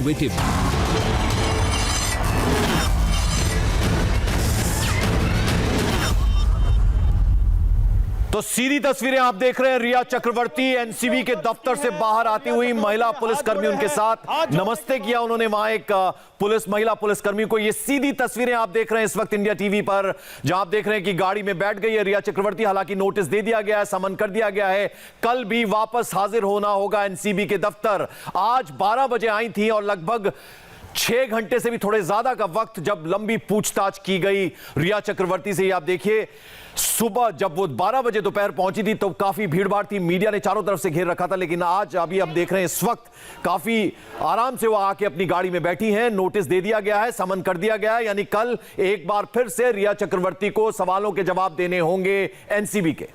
with him. तो सीधी तस्वीरें आप देख रहे हैं रिया चक्रवर्ती एनसीबी के दफ्तर से बाहर आती हुई महिला पुलिसकर्मी उनके साथ नमस्ते किया उन्होंने वहां एक महिला पुलिसकर्मी को। ये सीधी तस्वीरें आप देख रहे हैं इस वक्त इंडिया टीवी पर, जहां आप देख रहे हैं कि गाड़ी में बैठ गई है रिया चक्रवर्ती। हालांकि नोटिस दे दिया गया है, समन कर दिया गया है, कल भी वापस हाजिर होना होगा एनसीबी के दफ्तर। आज 12 बजे आई थी और लगभग 6 घंटे से भी थोड़े ज्यादा का वक्त जब लंबी पूछताछ की गई रिया चक्रवर्ती से। आप देखिए सुबह जब वो 12 बजे दोपहर पहुंची थी तो काफी भीड़भाड़ थी, मीडिया ने चारों तरफ से घेर रखा था। लेकिन आज अभी आप देख रहे हैं इस वक्त काफी आराम से वो आके अपनी गाड़ी में बैठी हैं। नोटिस दे दिया गया है, समन कर दिया गया है, यानी कल एक बार फिर से रिया चक्रवर्ती को सवालों के जवाब देने होंगे एनसीबी के।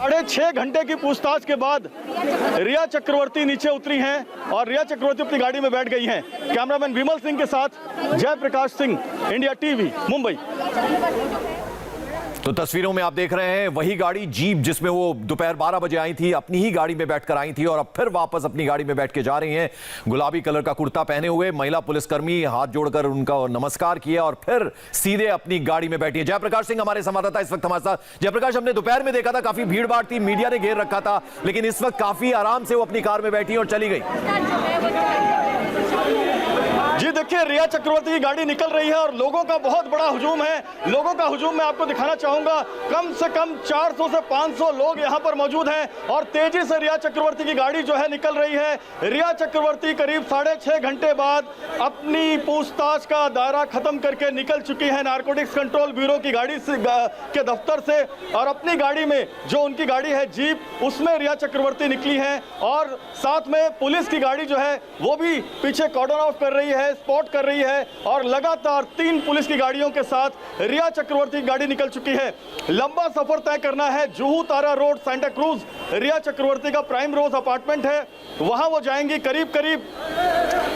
6.5 घंटे की पूछताछ के बाद रिया चक्रवर्ती नीचे उतरी हैं और रिया चक्रवर्ती अपनी गाड़ी में बैठ गई हैं। कैमरामैन विमल सिंह के साथ जयप्रकाश सिंह, इंडिया टीवी, मुंबई। तो तस्वीरों में आप देख रहे हैं वही गाड़ी जीप जिसमें वो दोपहर 12 बजे आई थी, अपनी ही गाड़ी में बैठकर आई थी और अब फिर वापस अपनी गाड़ी में बैठ के जा रही हैं। गुलाबी कलर का कुर्ता पहने हुए महिला पुलिसकर्मी हाथ जोड़कर उनका नमस्कार किया और फिर सीधे अपनी गाड़ी में बैठी है। जयप्रकाश सिंह हमारे संवाददाता इस वक्त हमारे साथ। जयप्रकाश, हमने दोपहर में देखा था काफी भीड़ भाड़ थी, मीडिया ने घेर रखा था, लेकिन इस वक्त काफी आराम से वो अपनी कार में बैठी और चली गई। जी देखिए, रिया चक्रवर्ती की गाड़ी निकल रही है और लोगों का बहुत बड़ा हुजूम है। लोगों का हुजूम मैं आपको दिखाना चाहूंगा। कम से कम 400 से 500 लोग यहां पर मौजूद हैं और तेजी से रिया चक्रवर्ती की गाड़ी जो है निकल रही है। रिया चक्रवर्ती करीब 6.5 घंटे बाद अपनी पूछताछ का दायरा खत्म करके निकल चुकी है नारकोटिक्स कंट्रोल ब्यूरो की गाड़ी से के दफ्तर से, और अपनी गाड़ी में जो उनकी गाड़ी है जीप, उसमें रिया चक्रवर्ती निकली है और साथ में पुलिस की गाड़ी जो है वो भी पीछे कॉर्डन ऑफ कर रही है, स्पॉट कर रही है और लगातार 3 पुलिस की गाड़ियों के साथ रिया चक्रवर्ती की गाड़ी निकल चुकी है। लंबा सफर तय करना है। जुहू तारा रोड, सांता क्रूज रिया चक्रवर्ती का प्राइम रोज अपार्टमेंट है, वहां वो जाएंगी। करीब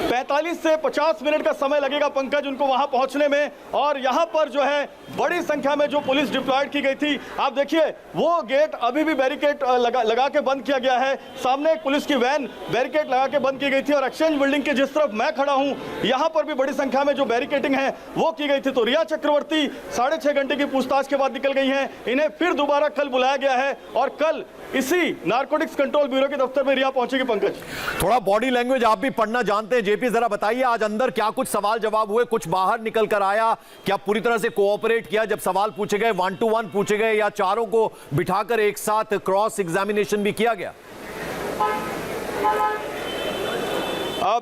45 से 50 मिनट का समय लगेगा पंकज उनको वहां पहुंचने में। और यहां पर जो है बड़ी संख्या में जो पुलिस डिप्लॉयड की गई थी, आप देखिए वो गेट अभी भी बैरिकेड लगा के बंद किया गया है। सामने एक पुलिस की वैन बैरिकेड लगा के बंद की गई थी और एक्सचेंज बिल्डिंग के जिस तरफ मैं खड़ा हूं यहां पर भी बड़ी संख्या में जो बैरिकेडिंग है वो की गई थी। तो रिया चक्रवर्ती 6.5 घंटे की पूछताछ के बाद निकल गई हैं। इन्हें फिर दोबारा कल बुलाया गया है और कल इसी नारकोटिक्स कंट्रोल ब्यूरो के दफ्तर में रिया पहुंचेगी। पंकज, थोड़ा बॉडी लैंग्वेज आप भी पढ़ना जानते हैं, जेपी जरा बताइए आज अंदर क्या कुछ सवाल जवाब हुए, कुछ बाहर निकल कर आया, क्या पूरी तरह से कोऑपरेट किया जब सवाल पूछे गए, 1 to 1 पूछे गए या चारों को बिठाकर एक साथ क्रॉस एग्जामिनेशन भी किया गया?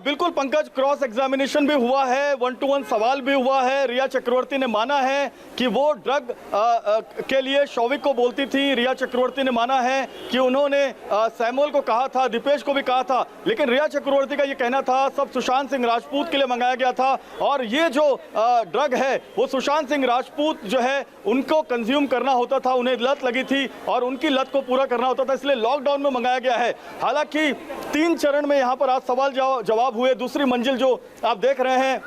बिल्कुल पंकज, क्रॉस एग्जामिनेशन भी हुआ है, 1 to 1 सवाल भी हुआ है। रिया चक्रवर्ती ने माना है कि वो ड्रग के लिए शौविक को बोलती थी। रिया चक्रवर्ती ने माना है कि उन्होंने सैमुअल को कहा था, दीपेश को भी कहा था, लेकिन रिया चक्रवर्ती का ये कहना था सब सुशांत सिंह राजपूत के लिए मंगाया गया था और ये जो ड्रग है वो सुशांत सिंह राजपूत जो है उनको कंज्यूम करना होता था, उन्हें लत लगी थी और उनकी लत को पूरा करना होता था, इसलिए लॉकडाउन में मंगाया गया है। हालांकि 3 चरण में यहाँ पर आज सवाल जवाब हुए। दूसरी मंजिल जो आप देख रहे हैं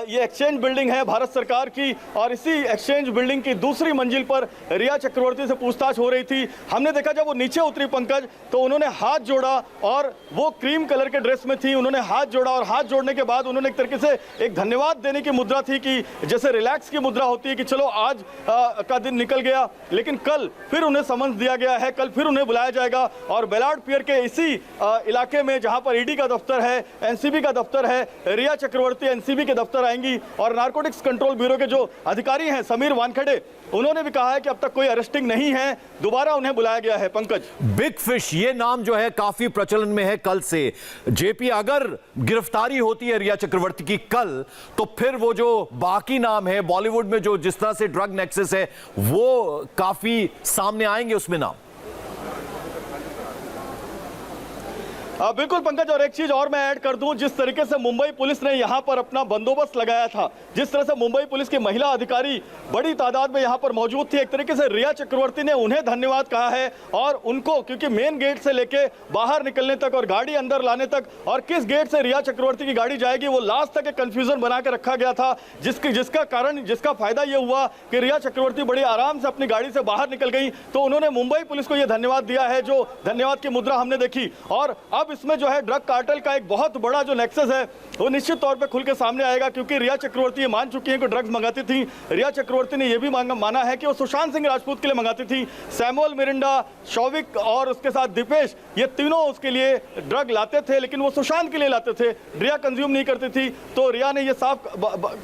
ये एक्सचेंज बिल्डिंग है भारत सरकार की और इसी एक्सचेंज बिल्डिंग की दूसरी मंजिल पर रिया चक्रवर्ती से पूछताछ हो रही थी। हमने देखा जब वो नीचे उतरी पंकज तो उन्होंने हाथ जोड़ा और वो क्रीम कलर के ड्रेस में थी, उन्होंने हाथ जोड़ा और हाथ जोड़ने के बाद उन्होंने एक तरीके से एक धन्यवाद देने की मुद्रा थी कि जैसे रिलैक्स की मुद्रा होती है कि चलो आज का दिन निकल गया। लेकिन कल फिर उन्हें समन्स दिया गया है, कल फिर उन्हें बुलाया जाएगा और बेलाड पियर के इसी इलाके में जहां पर ईडी का दफ्तर है, एनसीबी का दफ्तर है, रिया चक्रवर्ती एनसीबी के दफ्तर आएंगी और नारकोटिक्स कंट्रोल ब्यूरो के जो अधिकारी हैं समीर वानखेड़े, उन्होंने भी कहा है कि अब तक कोई अरेस्टिंग नहीं है, दोबारा उन्हें बुलाया गया है। पंकज, बिग फिश ये नाम जो है काफी प्रचलन में है कल से। जेपी, अगर गिरफ्तारी होती है रिया चक्रवर्ती की कल, तो फिर वो जो बाकी नाम है बॉलीवुड में जो जिस तरह से ड्रग नेक्सस है वो काफी सामने आएंगे उसमें नाम। बिल्कुल पंकज, और एक चीज और मैं ऐड कर दूं, जिस तरीके से मुंबई पुलिस ने यहां पर अपना बंदोबस्त लगाया था, जिस तरह से मुंबई पुलिस की महिला अधिकारी बड़ी तादाद में यहां पर मौजूद थी, एक तरीके से रिया चक्रवर्ती ने उन्हें धन्यवाद कहा है और उनको, क्योंकि मेन गेट से लेके बाहर निकलने तक और गाड़ी अंदर लाने तक और किस गेट से रिया चक्रवर्ती की गाड़ी जाएगी वो लास्ट तक एक कंफ्यूजन बना के रखा गया था, जिसका फायदा ये हुआ कि रिया चक्रवर्ती बड़ी आराम से अपनी गाड़ी से बाहर निकल गई। तो उन्होंने मुंबई पुलिस को यह धन्यवाद दिया है, जो धन्यवाद की मुद्रा हमने देखी। और अब अब इसमें जो है ड्रग कार्टेल का एक बहुत बड़ा जो नेक्सस है वो निश्चित तौर पे खुल के सामने आएगा, क्योंकि रिया चक्रवर्ती ये मान चुकी हैं कि ड्रग्स मंगाती थी। रिया चक्रवर्ती ने यह भी माना है कि वो सुशांत सिंह राजपूत के लिए मंगाती थी। सैमुअल मिरिंडा, शौविक और उसके साथ दीपेश, ये तीनों उसके लिए ड्रग लाते थे, लेकिन वो सुशांत के लिए लाते थे, रिया कंज्यूम नहीं करती थी। तो रिया ने यह साफ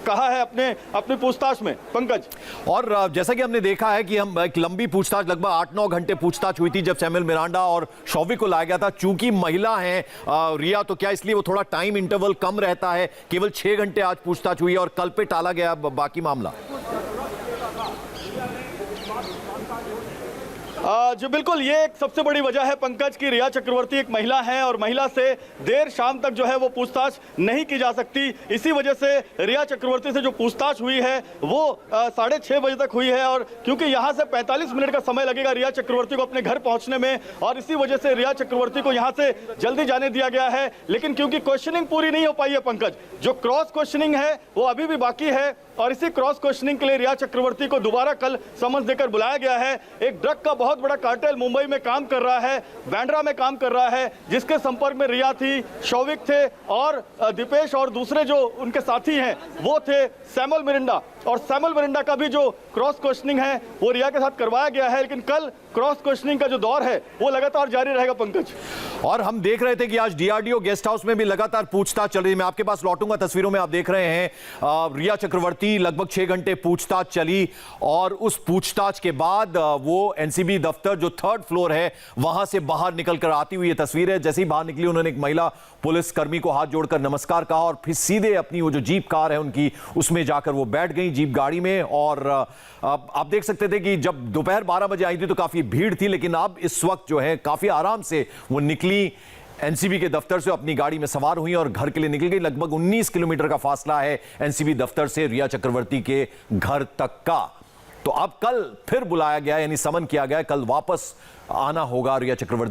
कहा है अपनी पूछताछ में। पंकज, और जैसा कि हमने देखा है कि हम एक लंबी पूछताछ, लगभग 8-9 घंटे पूछताछ हुई थी जब सैमुअल मिरांडा और शौविक को लाया गया था। चूंकि महिला है रिया, तो क्या इसलिए वो थोड़ा टाइम इंटरवल कम रहता है? केवल 6 घंटे आज पूछताछ हुई और कल पे टाला गया बाकी मामला। जी बिल्कुल, ये एक सबसे बड़ी वजह है पंकज की रिया चक्रवर्ती एक महिला है और महिला से देर शाम तक जो है वो पूछताछ नहीं की जा सकती। इसी वजह से रिया चक्रवर्ती से जो पूछताछ हुई है वो 6:30 बजे तक हुई है, और क्योंकि यहाँ से 45 मिनट का समय लगेगा रिया चक्रवर्ती को अपने घर पहुँचने में, और इसी वजह से रिया चक्रवर्ती को यहाँ से जल्दी जाने दिया गया है। लेकिन क्योंकि क्वेश्चनिंग पूरी नहीं हो पाई है पंकज, जो क्रॉस क्वेश्चनिंग है वो अभी भी बाकी है, और इसी क्रॉस क्वेश्चनिंग के लिए रिया चक्रवर्ती को दोबारा कल समन्स देकर बुलाया गया है। एक ड्रग का बहुत बड़ा कार्टेल मुंबई में काम कर रहा है, बांद्रा में काम कर रहा है, जिसके संपर्क में रिया थी, शौविक थे और दीपेश, और दूसरे जो उनके साथी हैं वो थे सैमुअल मिरिंडा। और सैमुअल मिरिंडा का भी जो क्रॉस क्वेश्चनिंग है वो रिया के साथ करवाया गया है, लेकिन कल क्रॉस क्वेश्चनिंग का जो दौर है वो लगातार जारी रहेगा पंकज। और हम देख रहे थे कि आज डीआरडीओ गेस्ट हाउस में भी लगातार पूछताछ चल रही है। मैं आपके पास लौटूंगा, तस्वीरों में आप देख रहे हैं रिया चक्रवर्ती लगभग 6 घंटे पूछताछ चली, और उस पूछताछ के बाद वो एनसीबी दफ्तर जो 3rd फ्लोर है वहां से बाहर निकलकर आती हुई ये तस्वीर है। जैसे ही बाहर निकली उन्होंने एक महिला पुलिस कर्मी को हाथ जोड़कर नमस्कार कहा और फिर सीधे अपनी वो जो जीप कार है उनकी उसमें जाकर वो बैठ गई जीप गाड़ी में। और आप देख सकते थे कि जब दोपहर 12 बजे आई थी तो काफी भीड़ थी, लेकिन अब इस वक्त जो है काफी आराम से वो निकली एनसीबी के दफ्तर से, अपनी गाड़ी में सवार हुई और घर के लिए निकल गई। लगभग 19 किलोमीटर का फासला है एनसीबी दफ्तर से रिया चक्रवर्ती के घर तक का। तो अब कल फिर बुलाया गया, यानी समन किया गया, कल वापस आना होगा रिया चक्रवर्ती।